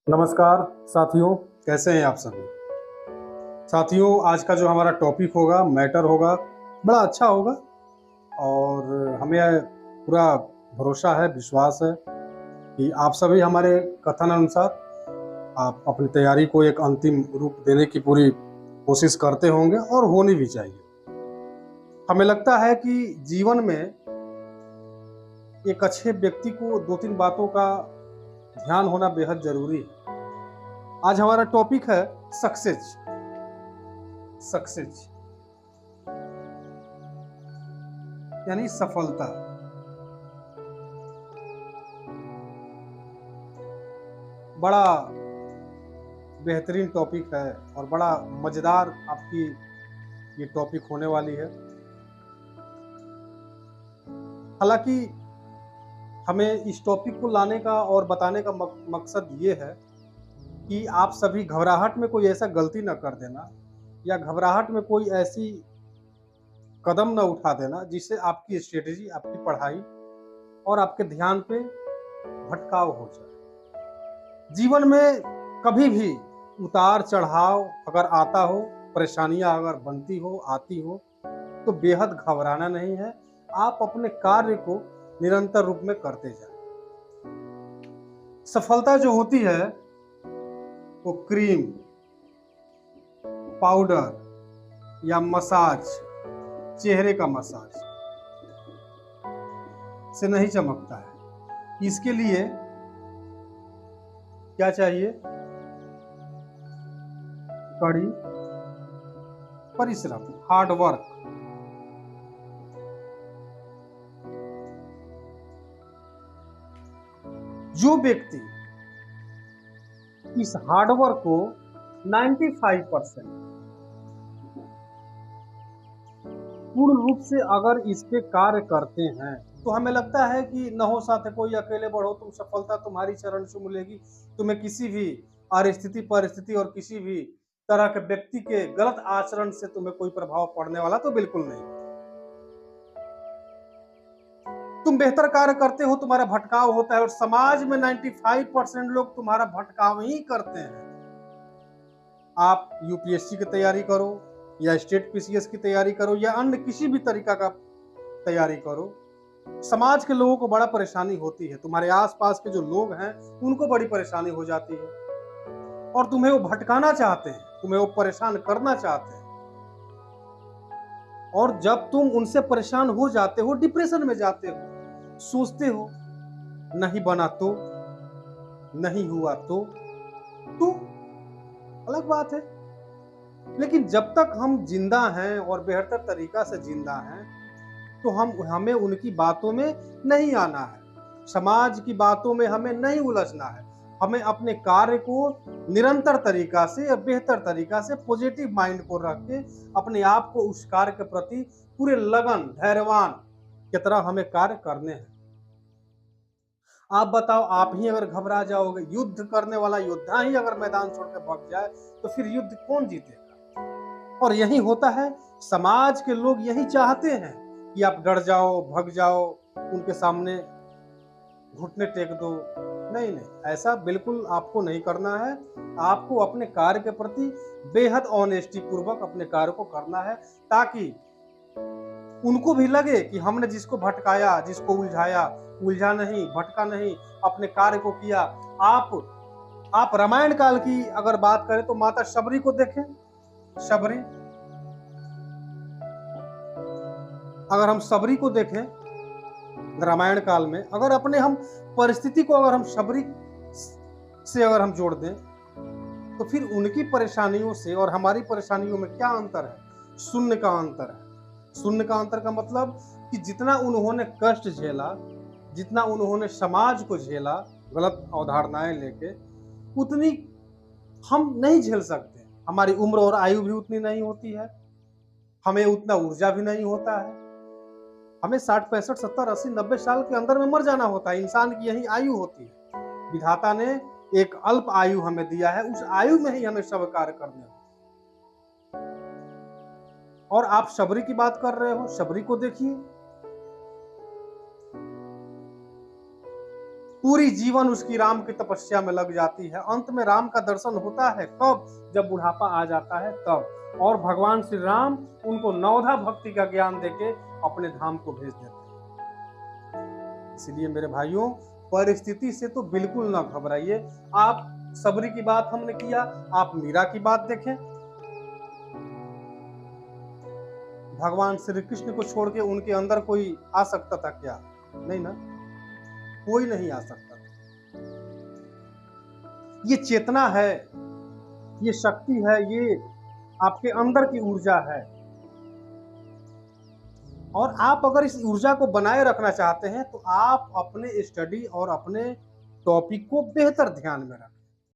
नमस्कार साथियों, कैसे हैं आप सभी। साथियों, आज का जो हमारा टॉपिक होगा, मैटर होगा, बड़ा अच्छा होगा और हमें पूरा भरोसा है, विश्वास है कि आप सभी हमारे कथन अनुसार आप अपनी तैयारी को एक अंतिम रूप देने की पूरी कोशिश करते होंगे और होनी भी चाहिए। हमें लगता है कि जीवन में एक अच्छे व्यक्ति को दो तीन बातों का ध्यान होना बेहद जरूरी है। आज हमारा टॉपिक है सक्सेस। सक्सेस यानी सफलता। बड़ा बेहतरीन टॉपिक है और बड़ा मजेदार आपकी ये टॉपिक होने वाली है। हालांकि हमें इस टॉपिक को लाने का और बताने का मकसद ये है कि आप सभी घबराहट में कोई ऐसा गलती न कर देना या घबराहट में कोई ऐसी कदम न उठा देना जिससे आपकी स्ट्रेटेजी, आपकी पढ़ाई और आपके ध्यान पे भटकाव हो जाए। जीवन में कभी भी उतार चढ़ाव अगर आता हो, परेशानियां अगर बनती हो, आती हो, तो बेहद घबराना नहीं है। आप अपने कार्य को निरंतर रूप में करते जाएं। सफलता जो होती है वो क्रीम, पाउडर या मसाज, चेहरे का मसाज से नहीं चमकता है। इसके लिए क्या चाहिए? कड़ी परिश्रम, हार्ड वर्क। जो व्यक्ति इस हार्डवर्क को 95% पूर्ण रूप से अगर इस पे कार्य करते हैं तो हमें लगता है कि न हो साथ कोई, अकेले बढ़ो तुम, सफलता तुम्हारी चरण से मिलेगी। तुम्हें किसी भी परिस्थिति और किसी भी तरह के व्यक्ति के गलत आचरण से तुम्हें कोई प्रभाव पड़ने वाला तो बिल्कुल नहीं। तुम बेहतर कार्य करते हो, तुम्हारा भटकाव होता है और समाज में 95% लोग तुम्हारा भटकाव ही करते हैं। आप यूपीएससी की तैयारी करो या स्टेट पीसीएस की तैयारी करो या अन्य किसी भी तरीका का तैयारी करो, समाज के लोगों को बड़ा परेशानी होती है। तुम्हारे आसपास के जो लोग हैं उनको बड़ी परेशानी हो जाती है और तुम्हें वो भटकाना चाहते हैं, तुम्हें वो परेशान करना चाहते हैं। और जब तुम उनसे परेशान हो जाते हो, डिप्रेशन में जाते हो, सोचते हो नहीं बना तो, नहीं हुआ तो अलग बात है। लेकिन जब तक हम जिंदा हैं और बेहतर तरीका से जिंदा हैं तो हमें उनकी बातों में नहीं आना है, समाज की बातों में हमें नहीं उलझना है। हमें अपने कार्य को निरंतर तरीका से या बेहतर तरीका से पॉजिटिव माइंड को रख के अपने आप को उस कार्य के प्रति पूरे लगन, धैर्यवान की तरह हमें कार्य करने हैं। आप बताओ, आप ही अगर घबरा जाओगे, युद्ध करने वाला योद्धा ही अगर मैदान छोड़ के भाग जाए तो फिर युद्ध कौन जीतेगा? और यही होता है, समाज के लोग यही चाहते हैं कि आप डर जाओ, भग जाओ, उनके सामने घुटने टेक दो। नहीं नहीं, ऐसा बिल्कुल आपको नहीं करना है। आपको अपने कार्य के प्रति बेहद ऑनेस्टी पूर्वक अपने कार्य को करना है, ताकि उनको भी लगे कि हमने जिसको भटकाया, जिसको उलझाया, उलझा नहीं, भटका नहीं, अपने कार्य को किया। आप रामायण काल की अगर बात करें तो माता शबरी को देखें। शबरी, अगर हम शबरी को देखें रामायण काल में, अगर अपने हम परिस्थिति को अगर हम शबरी से अगर हम जोड़ दें तो फिर उनकी परेशानियों से और हमारी परेशानियों में क्या अंतर है? शून्य का अंतर है। शून्य का अंतर का मतलब कि जितना उन्होंने कष्ट झेला, जितना उन्होंने समाज को झेला गलत अवधारणाएं लेके, उतनी हम नहीं झेल सकते। हमारी उम्र और आयु भी उतनी नहीं होती है, हमें उतना ऊर्जा भी नहीं होता है। हमें 60, 65, 70, 80, 90 साल के अंदर में मर जाना होता है। इंसान की यही आयु होती है। विधाता ने एक अल्प आयु हमें दिया है, उस आयु में ही हमें सब कार्य करने हो। और आप शबरी की बात कर रहे हो, शबरी को देखिए, पूरी जीवन उसकी राम की तपस्या में लग जाती है। अंत में राम का दर्शन होता है कब? जब बुढ़ापा आ जाता है तब। और भगवान श्री राम उनको नवधा भक्ति का ज्ञान देके अपने धाम को भेज देते हैं। इसलिए मेरे भाइयों, परिस्थिति से तो बिल्कुल ना घबराइए। आप सबरी की बात हमने किया, आप मीरा की बात देखें। भगवान श्री कृष्ण को छोड़ के उनके अंदर कोई आ सकता था क्या? नहीं ना, कोई नहीं आ सकता था। ये चेतना है, ये शक्ति है, ये आपके अंदर की ऊर्जा है। और आप अगर इस ऊर्जा को बनाए रखना चाहते हैं तो आप अपने स्टडी और अपने टॉपिक को बेहतर ध्यान में रखें।